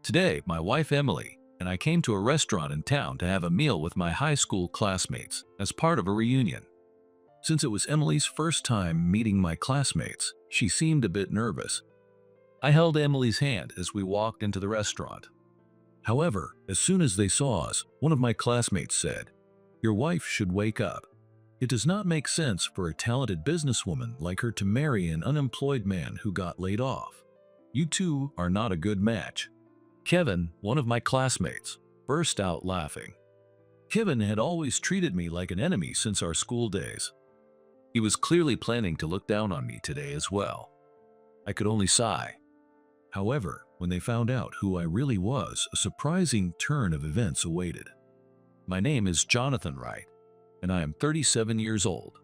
Today, my wife Emily and I came to a restaurant in town to have a meal with my high school classmates as part of a reunion. Since it was Emily's first time meeting my classmates, she seemed a bit nervous. I held Emily's hand as we walked into the restaurant. However, as soon as they saw us, one of my classmates said, "Your wife should wake up. It does not make sense for a talented businesswoman like her to marry an unemployed man who got laid off. You two are not a good match." Kevin, one of my classmates, burst out laughing. Kevin had always treated me like an enemy since our school days. He was clearly planning to look down on me today as well. I could only sigh. However, when they found out who I really was, a surprising turn of events awaited. My name is Jonathan Wright, and I am 37 years old.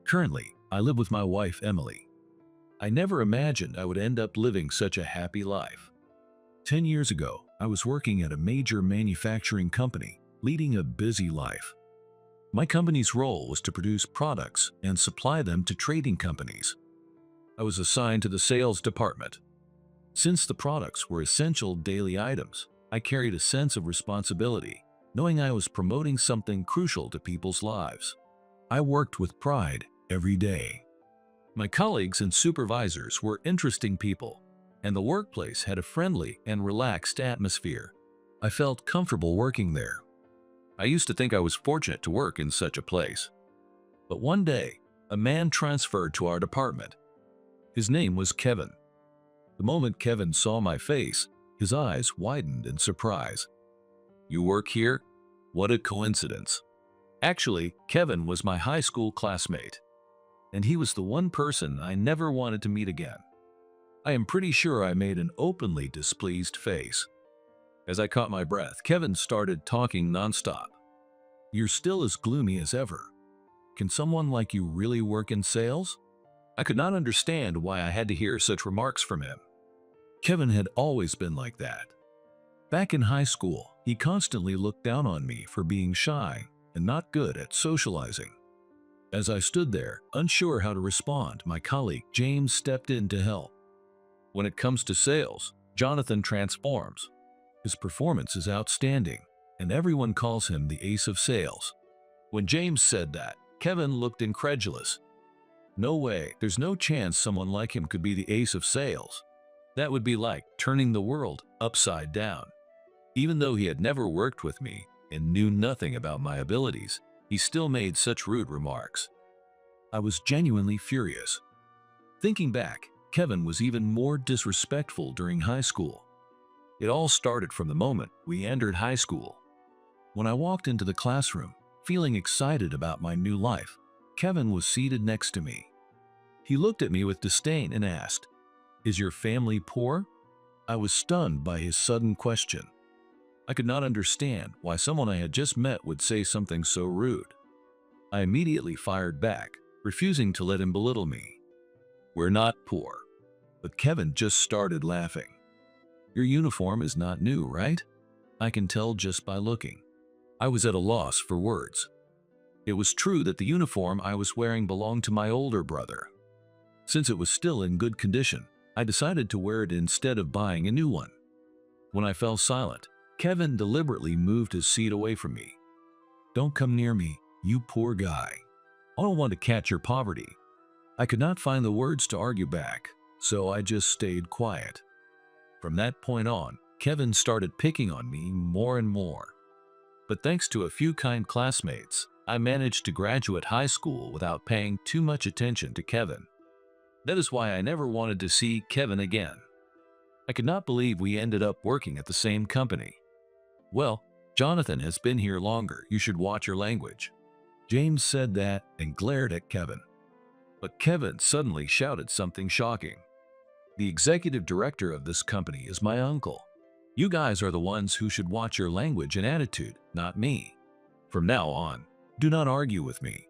Currently, I live with my wife Emily. I never imagined I would end up living such a happy life. 10 years ago, I was working at a major manufacturing company, leading a busy life. My company's role was to produce products and supply them to trading companies. I was assigned to the sales department. Since the products were essential daily items, I carried a sense of responsibility, knowing I was promoting something crucial to people's lives. I worked with pride every day. My colleagues and supervisors were interesting people, and the workplace had a friendly and relaxed atmosphere. I felt comfortable working there. I used to think I was fortunate to work in such a place. But one day, a man transferred to our department. His name was Kevin. The moment Kevin saw my face, his eyes widened in surprise. "You work here? What a coincidence." Actually, Kevin was my high school classmate, and he was the one person I never wanted to meet again. I am pretty sure I made an openly displeased face. As I caught my breath, Kevin started talking nonstop. "You're still as gloomy as ever. Can someone like you really work in sales?" I could not understand why I had to hear such remarks from him. Kevin had always been like that. Back in high school, he constantly looked down on me for being shy and not good at socializing. As I stood there, unsure how to respond, my colleague James stepped in to help. When it comes to sales, Jonathan transforms. His performance is outstanding, and everyone calls him the ace of sales. When James said that, Kevin looked incredulous. No way, there's no chance someone like him could be the ace of sales. That would be like turning the world upside down. Even though he had never worked with me and knew nothing about my abilities, he still made such rude remarks. I was genuinely furious. Thinking back, Kevin was even more disrespectful during high school. It all started from the moment we entered high school. When I walked into the classroom, feeling excited about my new life, Kevin was seated next to me. He looked at me with disdain and asked, "Is your family poor?" I was stunned by his sudden question. I could not understand why someone I had just met would say something so rude. I immediately fired back, refusing to let him belittle me. "We're not poor." But Kevin just started laughing. "Your uniform is not new, right? I can tell just by looking." I was at a loss for words. It was true that the uniform I was wearing belonged to my older brother. Since it was still in good condition, I decided to wear it instead of buying a new one. When I fell silent, Kevin deliberately moved his seat away from me. "Don't come near me, you poor guy. I don't want to catch your poverty." I could not find the words to argue back, so I just stayed quiet. From that point on, Kevin started picking on me more and more. But thanks to a few kind classmates, I managed to graduate high school without paying too much attention to Kevin. That is why I never wanted to see Kevin again. I could not believe we ended up working at the same company. "Well, Jonathan has been here longer. You should watch your language." James said that and glared at Kevin. But Kevin suddenly shouted something shocking. "The executive director of this company is my uncle. You guys are the ones who should watch your language and attitude, not me. From now on, do not argue with me.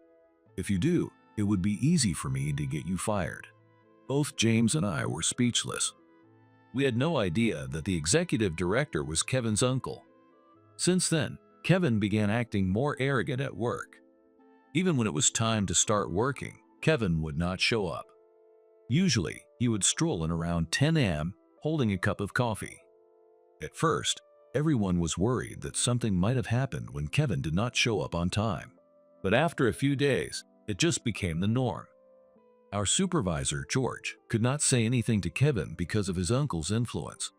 If you do, it would be easy for me to get you fired." Both James and I were speechless. We had no idea that the executive director was Kevin's uncle. Since then, Kevin began acting more arrogant at work. Even when it was time to start working, Kevin would not show up. Usually, he would stroll in around 10 a.m. holding a cup of coffee. At first, everyone was worried that something might have happened when Kevin did not show up on time. But after a few days, it just became the norm. Our supervisor, George, could not say anything to Kevin because of his uncle's influence.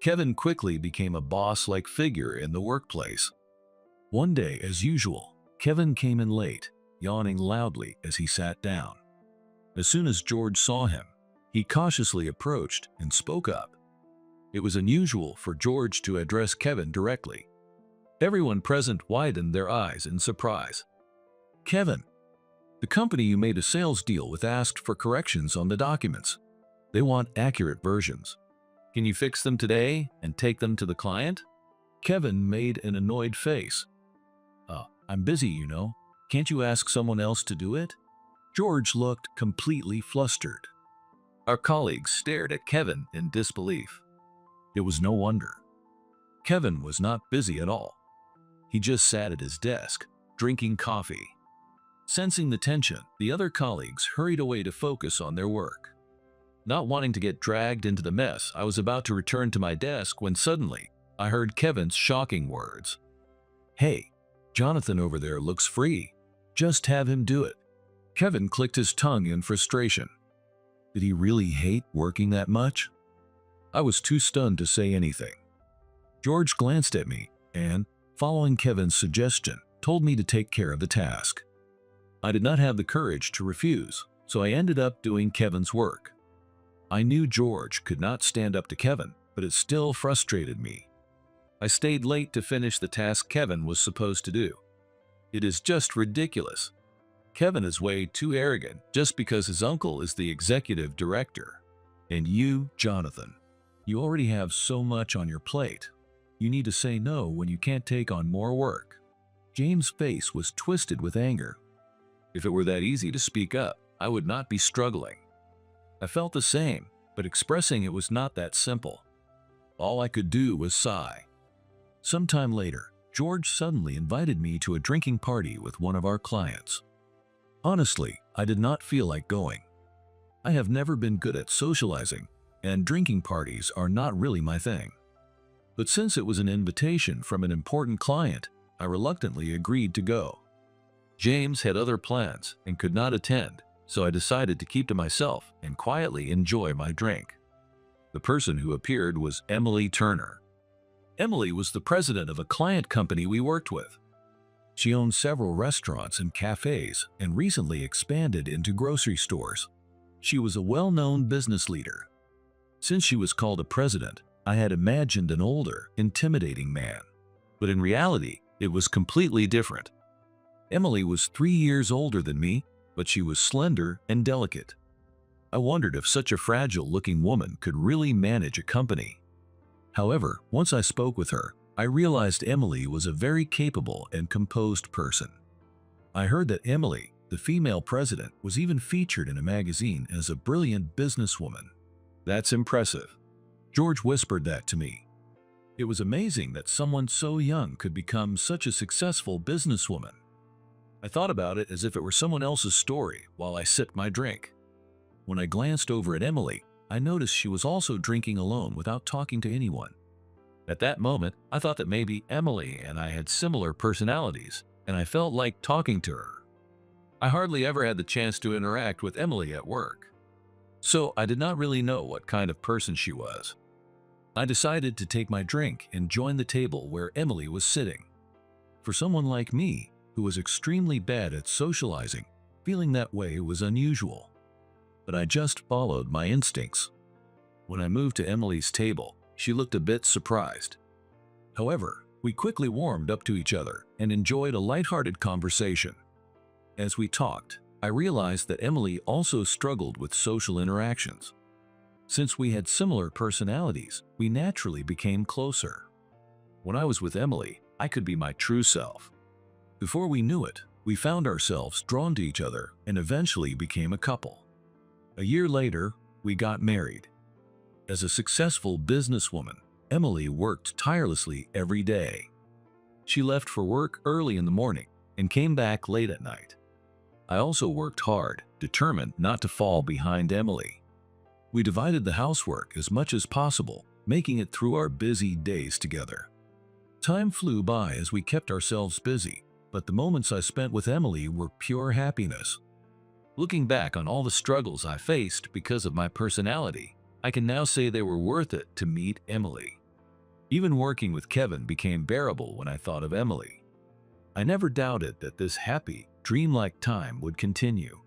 Kevin quickly became a boss-like figure in the workplace. One day, as usual, Kevin came in late, yawning loudly as he sat down. As soon as George saw him, he cautiously approached and spoke up. It was unusual for George to address Kevin directly. Everyone present widened their eyes in surprise. "Kevin, the company you made a sales deal with asked for corrections on the documents. They want accurate versions. Can you fix them today and take them to the client?" Kevin made an annoyed face. I'm busy, you know. Can't you ask someone else to do it?" George looked completely flustered. Our colleagues stared at Kevin in disbelief. It was no wonder. Kevin was not busy at all. He just sat at his desk, drinking coffee. Sensing the tension, the other colleagues hurried away to focus on their work. Not wanting to get dragged into the mess, I was about to return to my desk when suddenly I heard Kevin's shocking words. "Hey, Jonathan over there looks free. Just have him do it." Kevin clicked his tongue in frustration. Did he really hate working that much? I was too stunned to say anything. George glanced at me and, following Kevin's suggestion, told me to take care of the task. I did not have the courage to refuse, so I ended up doing Kevin's work. I knew George could not stand up to Kevin, but it still frustrated me. I stayed late to finish the task Kevin was supposed to do. It is just ridiculous. Kevin is way too arrogant just because his uncle is the executive director. And you, Jonathan, you already have so much on your plate. You need to say no when you can't take on more work. James' face was twisted with anger. If it were that easy to speak up, I would not be struggling. I felt the same, but expressing it was not that simple. All I could do was sigh. Sometime later, George suddenly invited me to a drinking party with one of our clients. Honestly, I did not feel like going. I have never been good at socializing, and drinking parties are not really my thing. But since it was an invitation from an important client, I reluctantly agreed to go. James had other plans and could not attend, so I decided to keep to myself and quietly enjoy my drink. The person who appeared was Emily Turner. Emily was the president of a client company we worked with. She owned several restaurants and cafes and recently expanded into grocery stores. She was a well-known business leader. Since she was called a president, I had imagined an older, intimidating man. But in reality, it was completely different. Emily was 3 years older than me, but she was slender and delicate. I wondered if such a fragile-looking woman could really manage a company. However, once I spoke with her, I realized Emily was a very capable and composed person. I heard that Emily, the female president, was even featured in a magazine as a brilliant businesswoman. That's impressive. George whispered that to me. It was amazing that someone so young could become such a successful businesswoman. I thought about it as if it were someone else's story while I sipped my drink. When I glanced over at Emily, I noticed she was also drinking alone without talking to anyone. At that moment, I thought that maybe Emily and I had similar personalities, and I felt like talking to her. I hardly ever had the chance to interact with Emily at work, so I did not really know what kind of person she was. I decided to take my drink and join the table where Emily was sitting. For someone like me, who was extremely bad at socializing, feeling that way was unusual. But I just followed my instincts. When I moved to Emily's table, she looked a bit surprised. However, we quickly warmed up to each other and enjoyed a lighthearted conversation. As we talked, I realized that Emily also struggled with social interactions. Since we had similar personalities, we naturally became closer. When I was with Emily, I could be my true self. Before we knew it, we found ourselves drawn to each other and eventually became a couple. A year later, we got married. As a successful businesswoman, Emily worked tirelessly every day. She left for work early in the morning and came back late at night. I also worked hard, determined not to fall behind Emily. We divided the housework as much as possible, making it through our busy days together. Time flew by as we kept ourselves busy, but the moments I spent with Emily were pure happiness. Looking back on all the struggles I faced because of my personality, I can now say they were worth it to meet Emily. Even working with Kevin became bearable when I thought of Emily. I never doubted that this happy, dreamlike time would continue.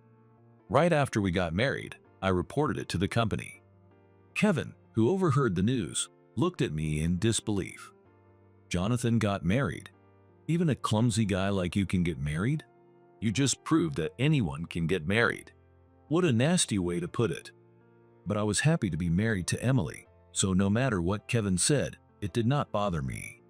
Right after we got married, I reported it to the company. Kevin, who overheard the news, looked at me in disbelief. Jonathan got married. Even a clumsy guy like you can get married? You just proved that anyone can get married. What a nasty way to put it. But I was happy to be married to Emily, so no matter what Kevin said, it did not bother me.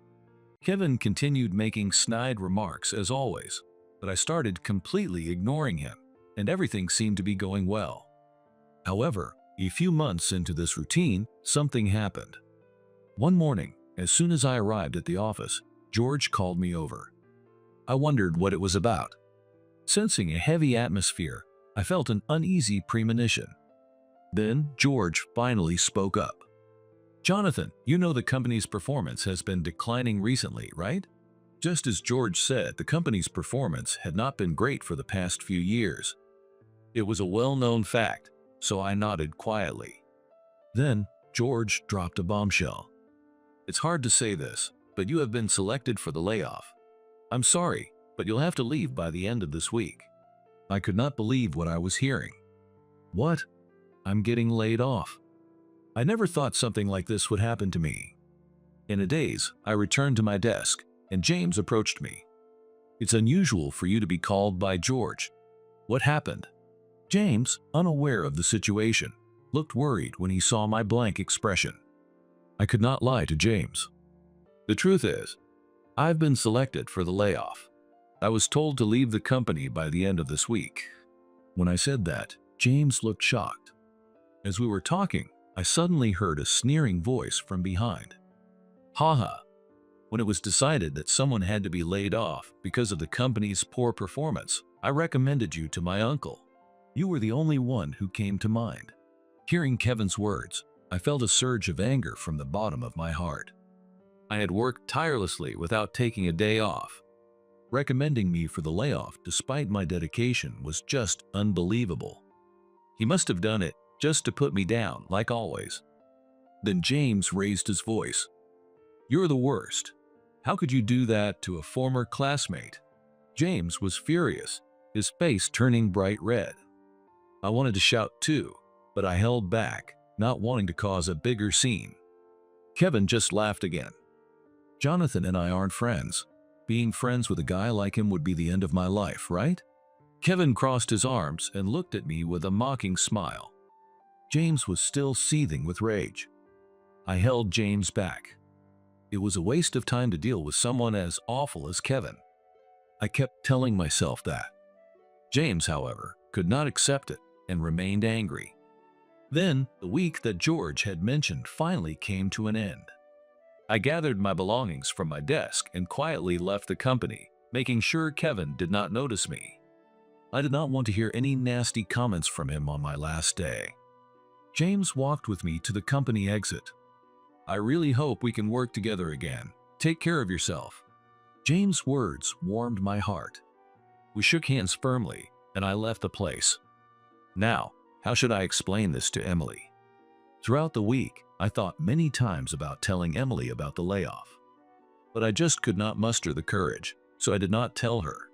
Kevin continued making snide remarks as always, but I started completely ignoring him, and everything seemed to be going well. However, a few months into this routine, something happened. One morning, as soon as I arrived at the office, George called me over. I wondered what it was about. Sensing a heavy atmosphere, I felt an uneasy premonition. Then George finally spoke up. Jonathan, you know the company's performance has been declining recently, right? Just as George said, the company's performance had not been great for the past few years. It was a well-known fact, so I nodded quietly. Then George dropped a bombshell. It's hard to say this, but you have been selected for the layoff. I'm sorry, but you'll have to leave by the end of this week. I could not believe what I was hearing. What? I'm getting laid off. I never thought something like this would happen to me. In a daze, I returned to my desk, and James approached me. It's unusual for you to be called by George. What happened? James, unaware of the situation, looked worried when he saw my blank expression. I could not lie to James. The truth is, I've been selected for the layoff. I was told to leave the company by the end of this week. When I said that, James looked shocked. As we were talking, I suddenly heard a sneering voice from behind. Haha. When it was decided that someone had to be laid off because of the company's poor performance, I recommended you to my uncle. You were the only one who came to mind. Hearing Kevin's words, I felt a surge of anger from the bottom of my heart. I had worked tirelessly without taking a day off. Recommending me for the layoff despite my dedication was just unbelievable. He must have done it just to put me down, like always. Then James raised his voice. You're the worst. How could you do that to a former classmate? James was furious, his face turning bright red. I wanted to shout too, but I held back, not wanting to cause a bigger scene. Kevin just laughed again. Jonathan and I aren't friends. Being friends with a guy like him would be the end of my life, right? Kevin crossed his arms and looked at me with a mocking smile. James was still seething with rage. I held James back. It was a waste of time to deal with someone as awful as Kevin. I kept telling myself that. James, however, could not accept it and remained angry. Then, the week that George had mentioned finally came to an end. I gathered my belongings from my desk and quietly left the company, making sure Kevin did not notice me. I did not want to hear any nasty comments from him on my last day. James walked with me to the company exit. I really hope we can work together again. Take care of yourself. James' words warmed my heart. We shook hands firmly, and I left the place. Now, how should I explain this to Emily? Throughout the week, I thought many times about telling Emily about the layoff. But I just could not muster the courage, so I did not tell her.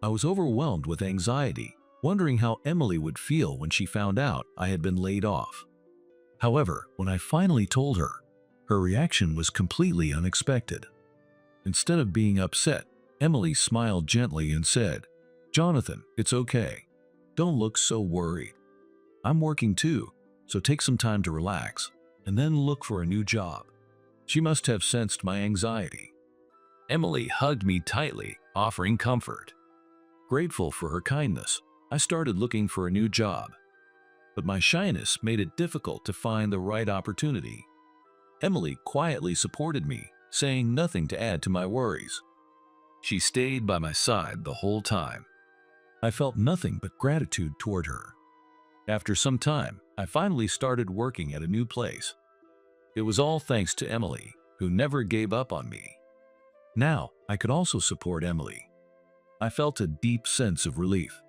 I was overwhelmed with anxiety, wondering how Emily would feel when she found out I had been laid off. However, when I finally told her, her reaction was completely unexpected. Instead of being upset, Emily smiled gently and said, Jonathan, it's okay. Don't look so worried. I'm working too, so take some time to relax, and then look for a new job. She must have sensed my anxiety. Emily hugged me tightly, offering comfort. Grateful for her kindness, I started looking for a new job. But my shyness made it difficult to find the right opportunity. Emily quietly supported me, saying nothing to add to my worries. She stayed by my side the whole time. I felt nothing but gratitude toward her. After some time, I finally started working at a new place. It was all thanks to Emily, who never gave up on me. Now, I could also support Emily. I felt a deep sense of relief.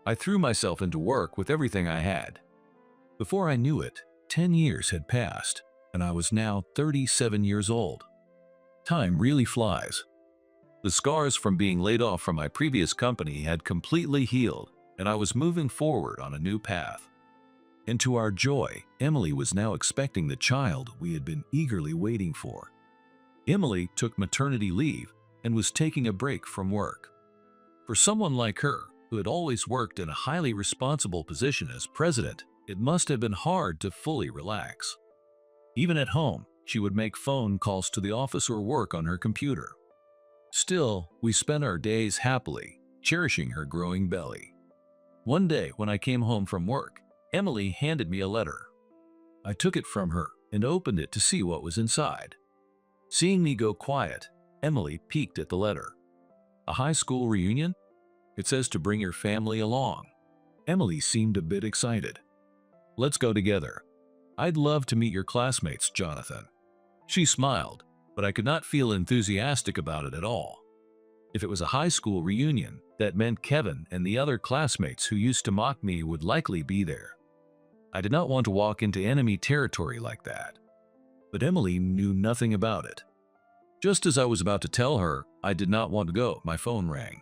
I threw myself into work with everything I had. Before I knew it, 10 years had passed, and I was now 37 years old. Time really flies. The scars from being laid off from my previous company had completely healed, and I was moving forward on a new path. And to our joy, Emily was now expecting the child we had been eagerly waiting for. Emily took maternity leave and was taking a break from work. For someone like her, who had always worked in a highly responsible position as president, it must have been hard to fully relax. Even at home, she would make phone calls to the office or work on her computer. Still, we spent our days happily, cherishing her growing belly. One day, when I came home from work, Emily handed me a letter. I took it from her and opened it to see what was inside. Seeing me go quiet, Emily peeked at the letter. A high school reunion? It says to bring your family along. Emily seemed a bit excited. Let's go together. I'd love to meet your classmates, Jonathan. She smiled, but I could not feel enthusiastic about it at all. If it was a high school reunion, that meant Kevin and the other classmates who used to mock me would likely be there. I did not want to walk into enemy territory like that. But Emily knew nothing about it. Just as I was about to tell her I did not want to go, my phone rang.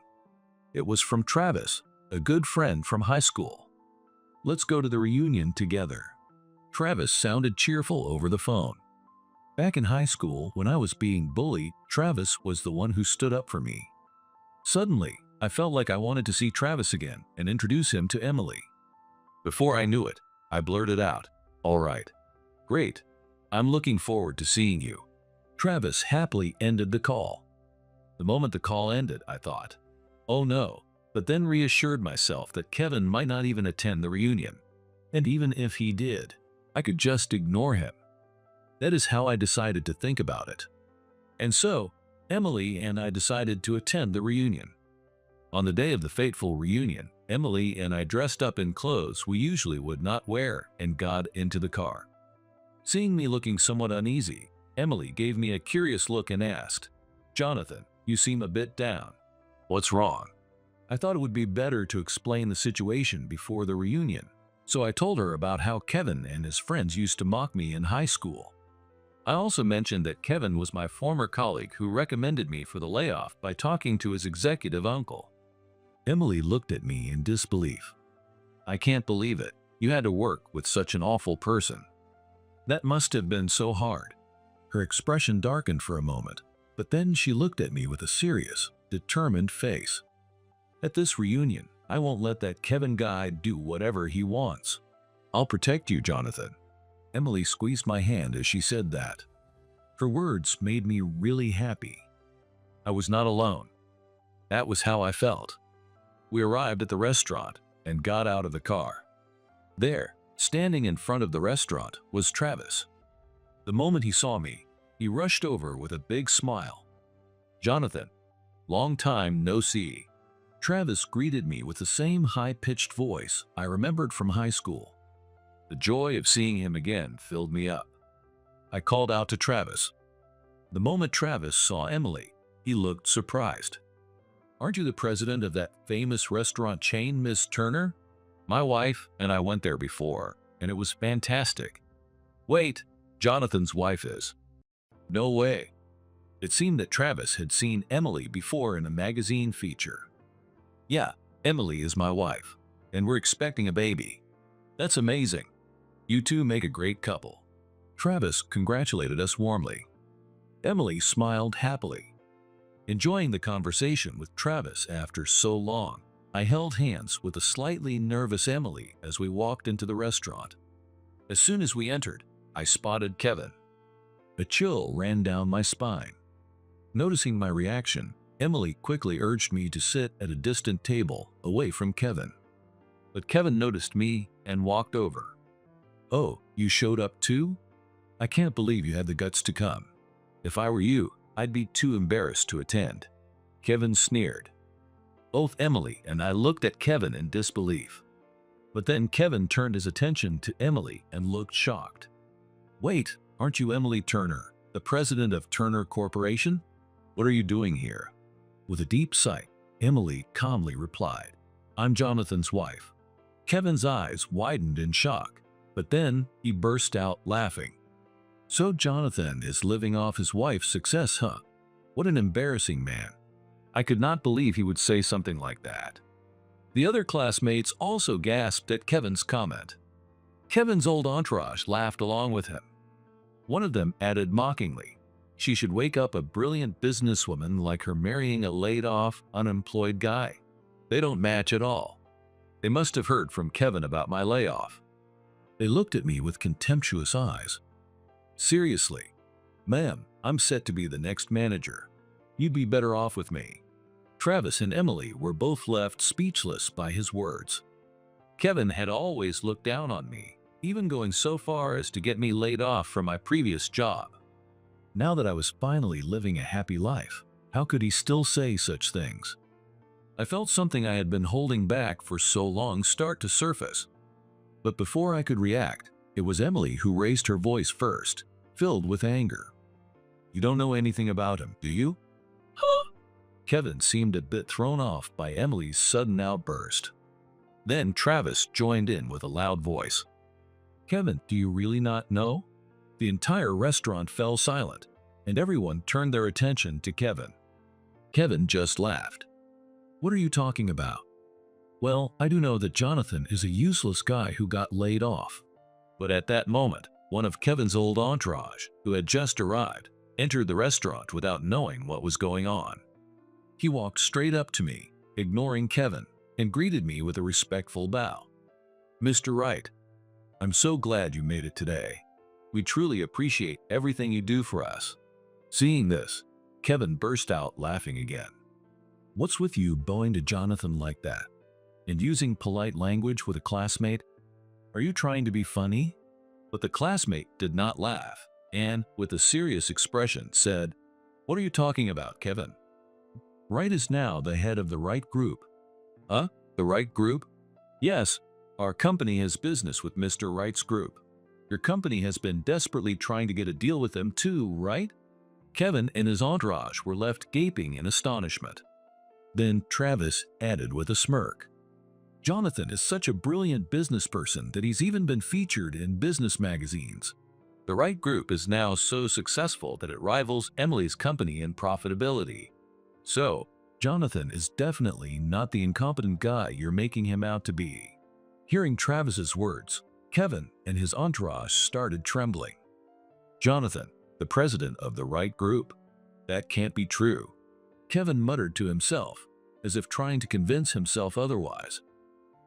It was from Travis, a good friend from high school. Let's go to the reunion together. Travis sounded cheerful over the phone. Back in high school, when I was being bullied, Travis was the one who stood up for me. Suddenly, I felt like I wanted to see Travis again and introduce him to Emily. Before I knew it, I blurted out, "All right. Great. I'm looking forward to seeing you." Travis happily ended the call. The moment the call ended, I thought, "Oh no," but then reassured myself that Kevin might not even attend the reunion. And even if he did, I could just ignore him. That is how I decided to think about it. And so, Emily and I decided to attend the reunion. On the day of the fateful reunion, Emily and I dressed up in clothes we usually would not wear and got into the car. Seeing me looking somewhat uneasy, Emily gave me a curious look and asked, "Jonathan, you seem a bit down. What's wrong?" I thought it would be better to explain the situation before the reunion, so I told her about how Kevin and his friends used to mock me in high school. I also mentioned that Kevin was my former colleague who recommended me for the layoff by talking to his executive uncle. Emily looked at me in disbelief. "I can't believe it. You had to work with such an awful person. That must have been so hard." Her expression darkened for a moment, but then she looked at me with a serious, determined face. "At this reunion, I won't let that Kevin guy do whatever he wants. I'll protect you, Jonathan." Emily squeezed my hand as she said that. Her words made me really happy. I was not alone. That was how I felt. We arrived at the restaurant and got out of the car. There, standing in front of the restaurant, was Travis. The moment he saw me, he rushed over with a big smile. "Jonathan, long time no see." Travis greeted me with the same high-pitched voice I remembered from high school. The joy of seeing him again filled me up. I called out to Travis. The moment Travis saw Emily, he looked surprised. "Aren't you the president of that famous restaurant chain, Miss Turner? My wife and I went there before, and it was fantastic." "Wait, Jonathan's wife is." "No way." It seemed that Travis had seen Emily before in a magazine feature. "Yeah, Emily is my wife, and we're expecting a baby." "That's amazing. You two make a great couple." Travis congratulated us warmly. Emily smiled happily. Enjoying the conversation with Travis after so long, I held hands with a slightly nervous Emily as we walked into the restaurant. As soon as we entered, I spotted Kevin. A chill ran down my spine. Noticing my reaction, Emily quickly urged me to sit at a distant table away from Kevin. But Kevin noticed me and walked over. "Oh, you showed up too? I can't believe you had the guts to come. If I were you, I'd be too embarrassed to attend." Kevin sneered. Both Emily and I looked at Kevin in disbelief. But then Kevin turned his attention to Emily and looked shocked. "Wait, Aren't you Emily Turner, the president of Turner Corporation? What are you doing here? With a deep sigh, Emily calmly replied, I'm Jonathan's wife. Kevin's eyes widened in shock, but then he burst out laughing. So Jonathan is living off his wife's success, huh? What an embarrassing man. I could not believe he would say something like that. The other classmates also gasped at Kevin's comment. Kevin's old entourage laughed along with him. One of them added mockingly, she should wake up a brilliant businesswoman like her marrying a laid-off, unemployed guy. They don't match at all. They must have heard from Kevin about my layoff. They looked at me with contemptuous eyes. Seriously, ma'am, I'm set to be the next manager. You'd be better off with me. Travis and Emily were both left speechless by his words. Kevin had always looked down on me, even going so far as to get me laid off from my previous job. Now that I was finally living a happy life, how could he still say such things? I felt something I had been holding back for so long start to surface. But before I could react, it was Emily who raised her voice first, filled with anger. You don't know anything about him, do you? Huh? Kevin seemed a bit thrown off by Emily's sudden outburst. Then Travis joined in with a loud voice. Kevin, do you really not know? The entire restaurant fell silent, and everyone turned their attention to Kevin. Kevin just laughed. What are you talking about? Well, I do know that Jonathan is a useless guy who got laid off. But at that moment, one of Kevin's old entourage, who had just arrived, entered the restaurant without knowing what was going on. He walked straight up to me, ignoring Kevin, and greeted me with a respectful bow. Mr. Wright, I'm so glad you made it today. We truly appreciate everything you do for us. Seeing this, Kevin burst out laughing again. What's with you bowing to Jonathan like that? And using polite language with a classmate? Are you trying to be funny? But the classmate did not laugh, and, with a serious expression, said, What are you talking about, Kevin? Wright is now the head of the Wright Group. Huh? The Wright Group? Yes, our company has business with Mr. Wright's group. Your company has been desperately trying to get a deal with them too, right? Kevin and his entourage were left gaping in astonishment. Then Travis added with a smirk. Jonathan is such a brilliant business person that he's even been featured in business magazines. The Wright Group is now so successful that it rivals Emily's company in profitability. So, Jonathan is definitely not the incompetent guy you're making him out to be. Hearing Travis's words, Kevin and his entourage started trembling. Jonathan, the president of the Wright Group? That can't be true. Kevin muttered to himself, as if trying to convince himself otherwise.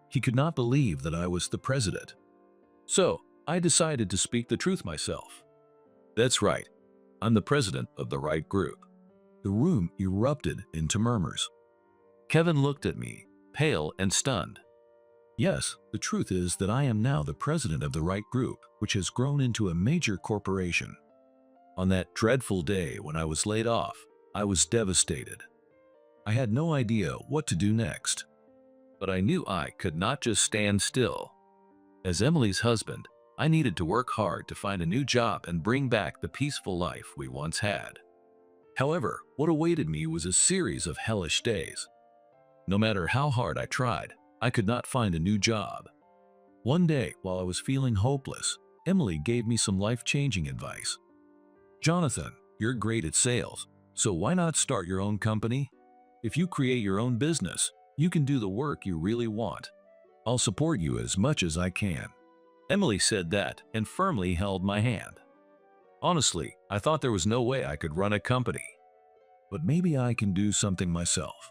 He could not believe that I was the president. So, I decided to speak the truth myself. That's right. I'm the president of the Wright Group. The room erupted into murmurs. Kevin looked at me, pale and stunned. Yes, the truth is that I am now the president of the Wright Group, which has grown into a major corporation. On that dreadful day when I was laid off, I was devastated. I had no idea what to do next. But I knew I could not just stand still. As Emily's husband, I needed to work hard to find a new job and bring back the peaceful life we once had. However, what awaited me was a series of hellish days. No matter how hard I tried, I could not find a new job. One day, while I was feeling hopeless, Emily gave me some life-changing advice. Jonathan, you're great at sales, so why not start your own company? If you create your own business, you can do the work you really want. I'll support you as much as I can. Emily said that and firmly held my hand. Honestly, I thought there was no way I could run a company. But maybe I can do something myself.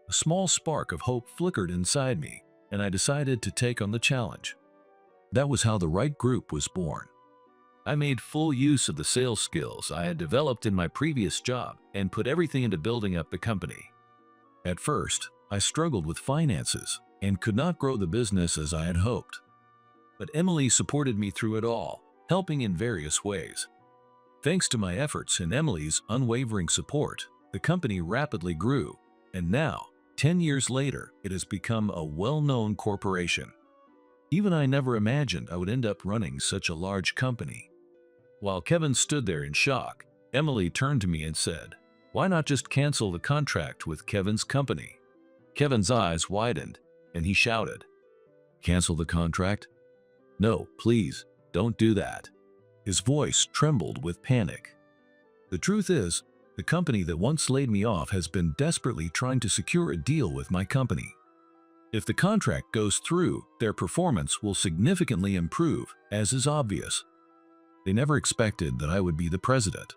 A small spark of hope flickered inside me, and I decided to take on the challenge. That was how the Wright Group was born. I made full use of the sales skills I had developed in my previous job and put everything into building up the company. At first, I struggled with finances and could not grow the business as I had hoped. But Emily supported me through it all, helping in various ways. Thanks to my efforts and Emily's unwavering support, the company rapidly grew, and now, 10 years later, it has become a well-known corporation. Even I never imagined I would end up running such a large company. While Kevin stood there in shock, Emily turned to me and said, "Why not just cancel the contract with Kevin's company?" Kevin's eyes widened, and he shouted, "Cancel the contract? No, please, don't do that." His voice trembled with panic. The truth is, the company that once laid me off has been desperately trying to secure a deal with my company. If the contract goes through, their performance will significantly improve, as is obvious. They never expected that I would be the president.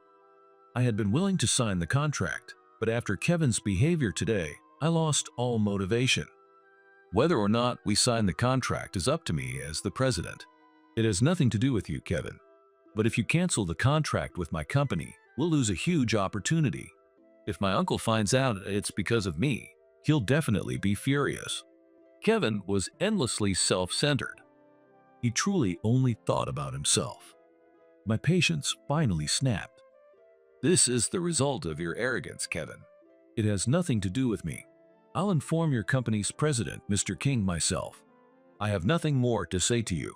I had been willing to sign the contract, but after Kevin's behavior today, I lost all motivation. Whether or not we sign the contract is up to me as the president. It has nothing to do with you, Kevin. But if you cancel the contract with my company, we'll lose a huge opportunity. If my uncle finds out it's because of me, he'll definitely be furious. Kevin was endlessly self-centered. He truly only thought about himself. My patience finally snapped. "This is the result of your arrogance, Kevin. It has nothing to do with me. I'll inform your company's president, Mr. King, myself. I have nothing more to say to you."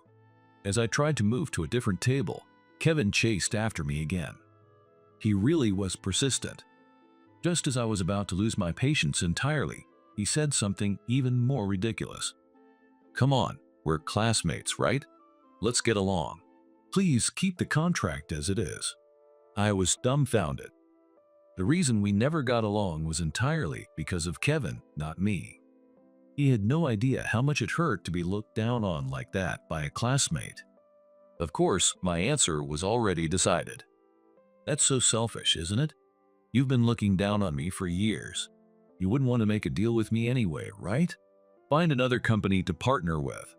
As I tried to move to a different table, Kevin chased after me again. He really was persistent. Just as I was about to lose my patience entirely, he said something even more ridiculous. "Come on, we're classmates, right? Let's get along. Please keep the contract as it is." I was dumbfounded. The reason we never got along was entirely because of Kevin, not me. He had no idea how much it hurt to be looked down on like that by a classmate. Of course, my answer was already decided. "That's so selfish, isn't it? You've been looking down on me for years. You wouldn't want to make a deal with me anyway, right? Find another company to partner with."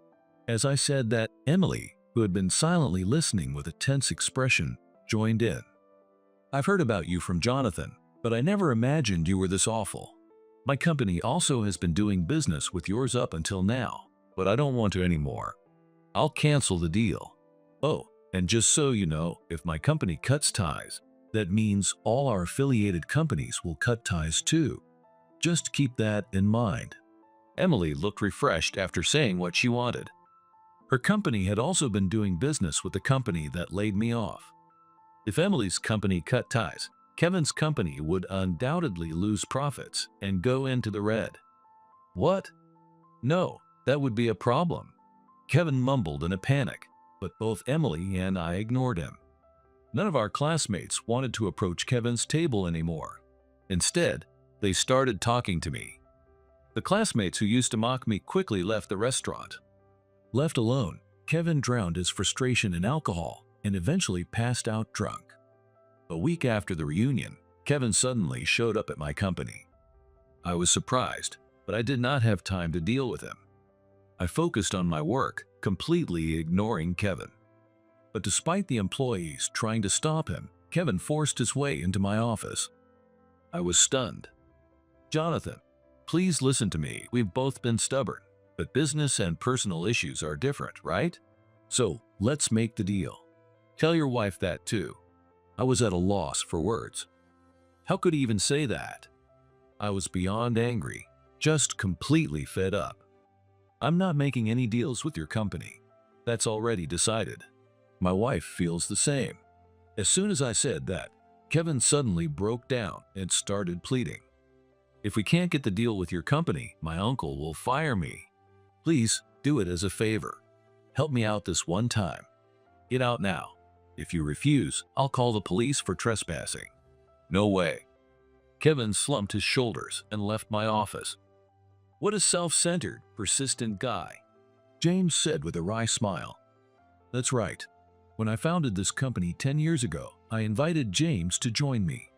As I said that, Emily, who had been silently listening with a tense expression, joined in. "I've heard about you from Jonathan, but I never imagined you were this awful. My company also has been doing business with yours up until now, but I don't want to anymore. I'll cancel the deal. Oh, and just so you know, if my company cuts ties, that means all our affiliated companies will cut ties too. Just keep that in mind." Emily looked refreshed after saying what she wanted. Her company had also been doing business with the company that laid me off. If Emily's company cut ties, Kevin's company would undoubtedly lose profits and go into the red. What? No, that would be a problem. Kevin mumbled in a panic, but both Emily and I ignored him. None of our classmates wanted to approach Kevin's table anymore. Instead, they started talking to me. The classmates who used to mock me quickly left the restaurant. Left alone, Kevin drowned his frustration in alcohol and eventually passed out drunk. A week after the reunion, Kevin suddenly showed up at my company. I was surprised, but I did not have time to deal with him. I focused on my work, completely ignoring Kevin. But despite the employees trying to stop him, Kevin forced his way into my office. I was stunned. "Jonathan, please listen to me. We've both been stubborn, but business and personal issues are different, right? So let's make the deal. Tell your wife that too." I was at a loss for words. How could he even say that? I was beyond angry, just completely fed up. "I'm not making any deals with your company. That's already decided. My wife feels the same." As soon as I said that, Kevin suddenly broke down and started pleading. "If we can't get the deal with your company, my uncle will fire me. Please do it as a favor. Help me out this one time. Get out now. If you refuse, I'll call the police for trespassing." "No way." Kevin slumped his shoulders and left my office. "What a self-centered, persistent guy," James said with a wry smile. "That's right. When I founded this company 10 years ago, I invited James to join me.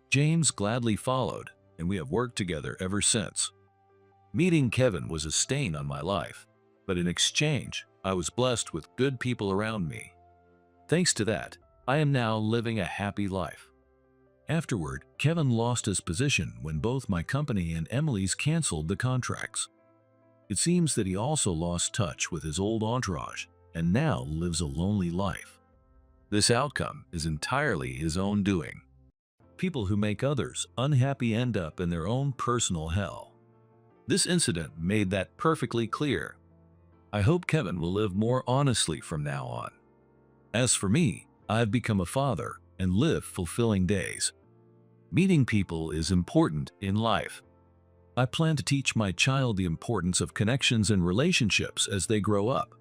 James gladly followed, and we have worked together ever since. Meeting Kevin was a stain on my life, but in exchange, I was blessed with good people around me. Thanks to that, I am now living a happy life." Afterward, Kevin lost his position when both my company and Emily's canceled the contracts. It seems that he also lost touch with his old entourage and now lives a lonely life. This outcome is entirely his own doing. People who make others unhappy end up in their own personal hell. This incident made that perfectly clear. I hope Kevin will live more honestly from now on. As for me, I've become a father and live fulfilling days. Meeting people is important in life. I plan to teach my child the importance of connections and relationships as they grow up.